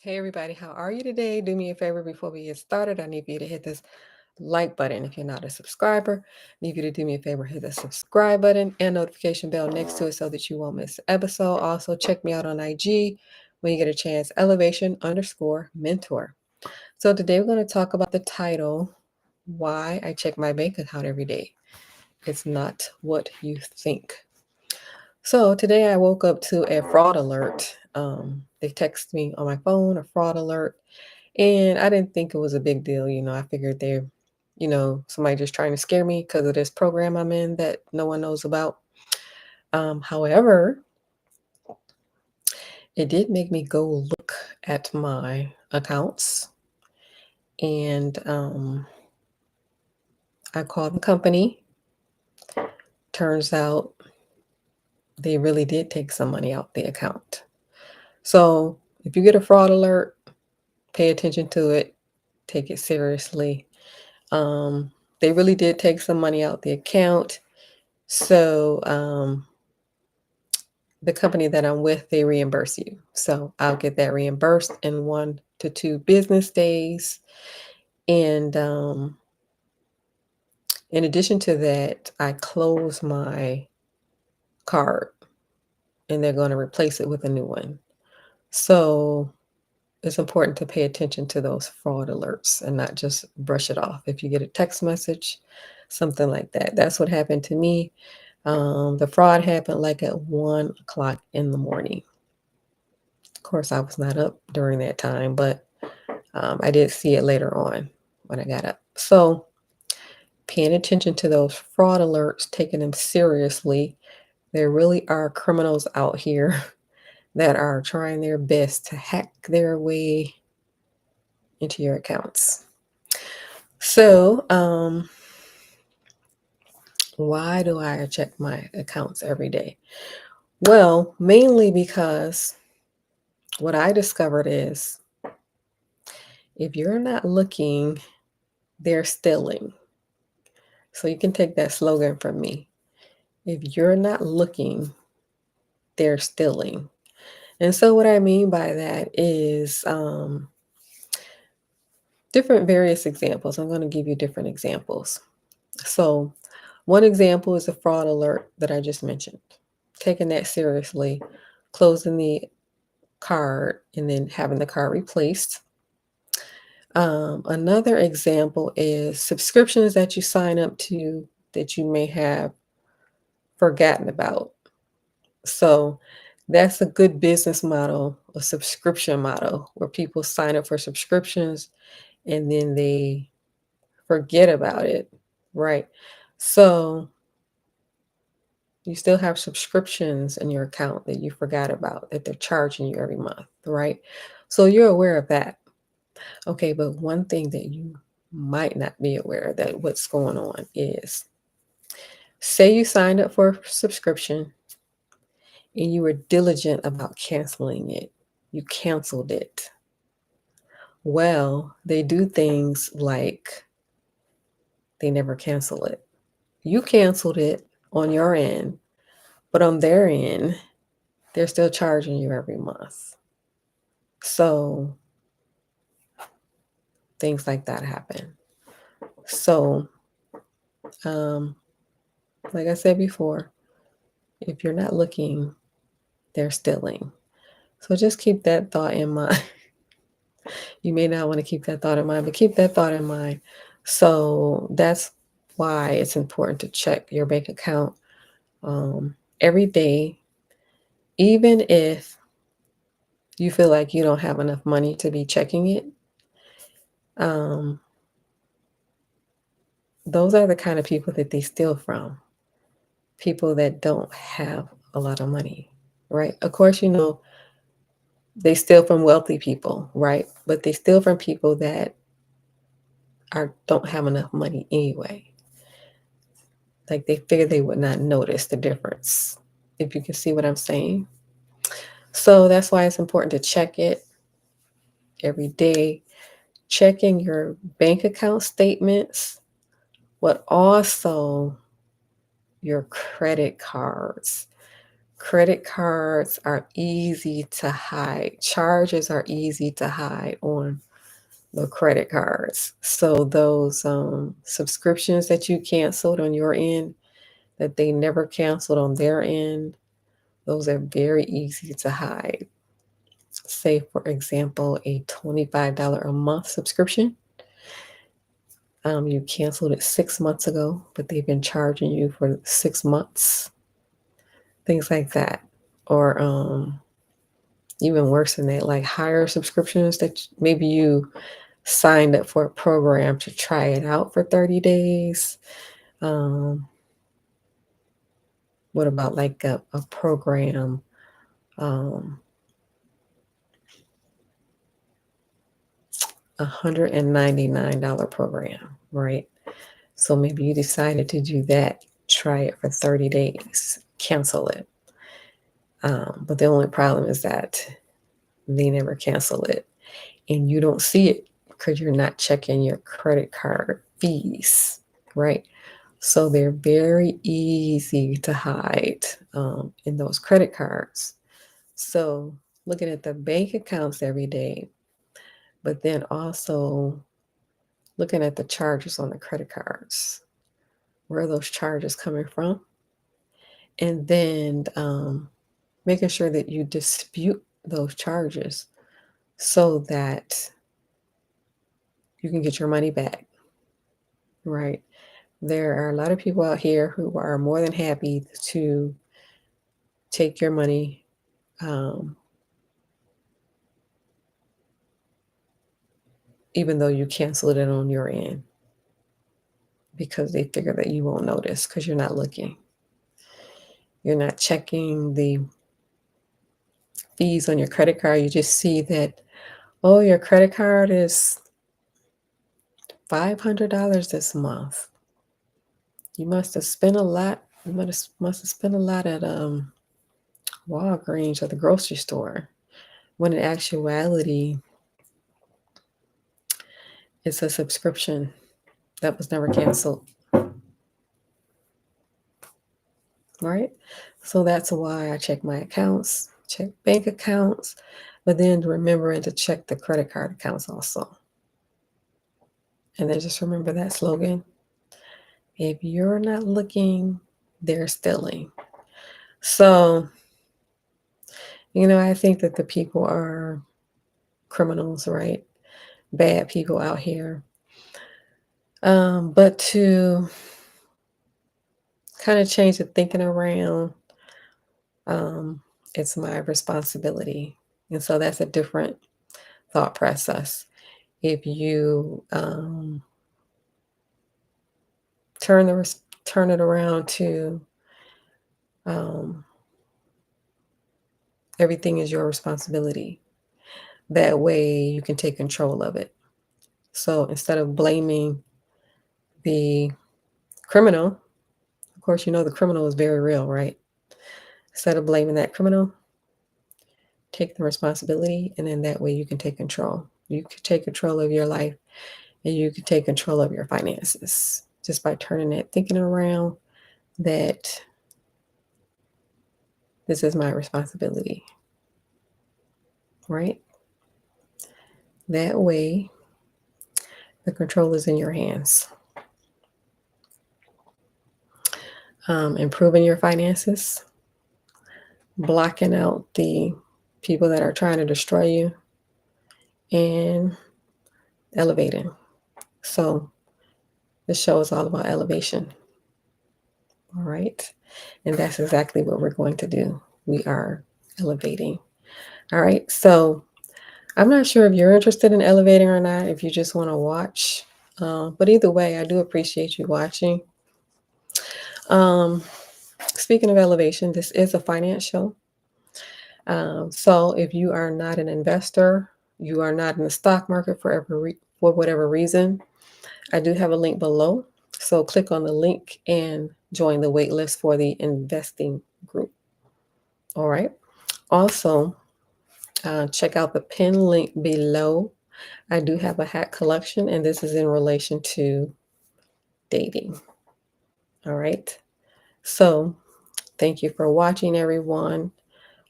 Hey everybody, how are you today? Do me a favor before we get started. I need for you to hit this like button if you're not a subscriber. I need you to do me a favor, hit the subscribe button and notification bell next to it so that you won't miss an episode. Also, check me out on IG when you get a chance, elevation_mentor. So today we're going to talk about the title, Why I Check My Bank Account Every Day. It's not what you think. So today I woke up to a fraud alert. They text me on my phone, a fraud alert. And I didn't think it was a big deal. I figured they're, somebody just trying to scare me because of this program I'm in that no one knows about. However, it did make me go look at my accounts. And I called the company. Turns out they really did take some money out the account. So if you get a fraud alert, pay attention to it, take it seriously. They really did take some money out the account. So the company that I'm with, they reimburse you. So I'll get that reimbursed in 1 to 2 business days. And in addition to that, I close my card and they're going to replace it with a new one. So it's important to pay attention to those fraud alerts and not just brush it off. If you get a text message, something like that. That's what happened to me. The fraud happened like at 1 o'clock in the morning. Of course, I was not up during that time, but I did see it later on when I got up. So paying attention to those fraud alerts, taking them seriously. There really are criminals out here that are trying their best to hack their way into your accounts. So, why do I check my accounts every day? Well, mainly because what I discovered is if you're not looking, they're stealing. So you can take that slogan from me. If you're not looking, they're stealing. And so what I mean by that is different various examples. I'm going to give you different examples. So one example is a fraud alert that I just mentioned. Taking that seriously, closing the card and then having the card replaced. Another example is subscriptions that you sign up to that you may have forgotten about. So that's a good business model, a subscription model, where people sign up for subscriptions and then they forget about it, right? So you still have subscriptions in your account that you forgot about that they're charging you every month, right? So you're aware of that. Okay, but one thing that you might not be aware of that what's going on is say you signed up for a subscription and you were diligent about canceling it. You canceled it. Well, they do things like they never cancel it. You canceled it on your end, but on their end, they're still charging you every month. So things like that happen. So, like I said before, if you're not looking, they're stealing. So just keep that thought in mind. You may not want to keep that thought in mind, but keep that thought in mind. So that's why it's important to check your bank account every day, even if you feel like you don't have enough money to be checking it. Those are the kind of people that they steal from. People that don't have a lot of money, right? Of course, they steal from wealthy people, right? But they steal from people that don't have enough money anyway. Like they figure they would not notice the difference, if you can see what I'm saying. So that's why it's important to check it every day. Checking your bank account statements, but also your credit cards. Credit cards are easy to hide. Charges are easy to hide on the credit cards. So those subscriptions that you canceled on your end, that they never canceled on their end, those are very easy to hide. Say, for example, a $25 a month subscription. You canceled it 6 months ago, but they've been charging you for 6 months. Things like that. Or even worse than that, like higher subscriptions that maybe you signed up for a program to try it out for 30 days. What about like a program? $199 program, right? So maybe you decided to do that, try it for 30 days, cancel it. But the only problem is that they never cancel it and you don't see it because you're not checking your credit card fees, right? So they're very easy to hide in those credit cards. So looking at the bank accounts every day, but then also looking at the charges on the credit cards. Where are those charges coming from? And then making sure that you dispute those charges so that you can get your money back, right? There are a lot of people out here who are more than happy to take your money, um, even though you canceled it on your end, because they figure that you won't notice because you're not looking. You're not checking the fees on your credit card. You just see that, oh, your credit card is $500 this month. You must have spent a lot. You must have spent a lot at Walgreens or the grocery store. When in actuality, it's a subscription that was never canceled, right? So that's why I check my accounts, check bank accounts, but then remembering to check the credit card accounts also. And then just remember that slogan: if you're not looking, they're stealing. So, I think that the people are criminals, right? Bad people out here. But to kind of change the thinking around, um, it's my responsibility. And so that's a different thought process. If you turn it around to um, everything is your responsibility, that way you can take control of it. So instead of blaming the criminal, of course, the criminal is very real, right? Instead of blaming that criminal, take the responsibility, and then that way you can take control. You can take control of your life and you can take control of your finances just by turning that thinking around that this is my responsibility, right? That way, the control is in your hands. Improving your finances, blocking out the people that are trying to destroy you, and elevating. So, this show is all about elevation. All right. And that's exactly what we're going to do. We are elevating. All right. So, I'm not sure if you're interested in elevating or not, if you just want to watch. But either way, I do appreciate you watching. Um, Speaking of elevation, this is a finance show. So if you are not an investor, you are not in the stock market for whatever reason, I do have a link below. So click on the link and join the wait list for the investing group. All right. Also, check out the pin link below. I do have a hat collection, and this is in relation to dating. All right. So Thank you for watching, everyone.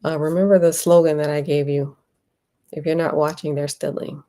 Remember the slogan that I gave you. If you're not watching, they're stealing.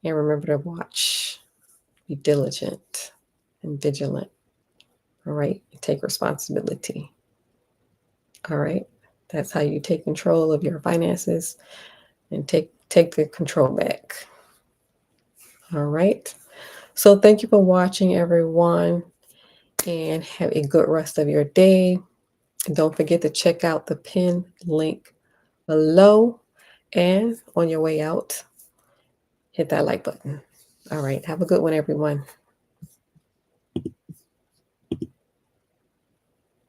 And remember to watch. Be diligent and vigilant. All right. Take responsibility. All right. That's how you take control of your finances and take the control back. All right. So thank you for watching, everyone, and have a good rest of your day. And don't forget to check out the pin link below. And on your way out, hit that like button. All right. Have a good one, everyone.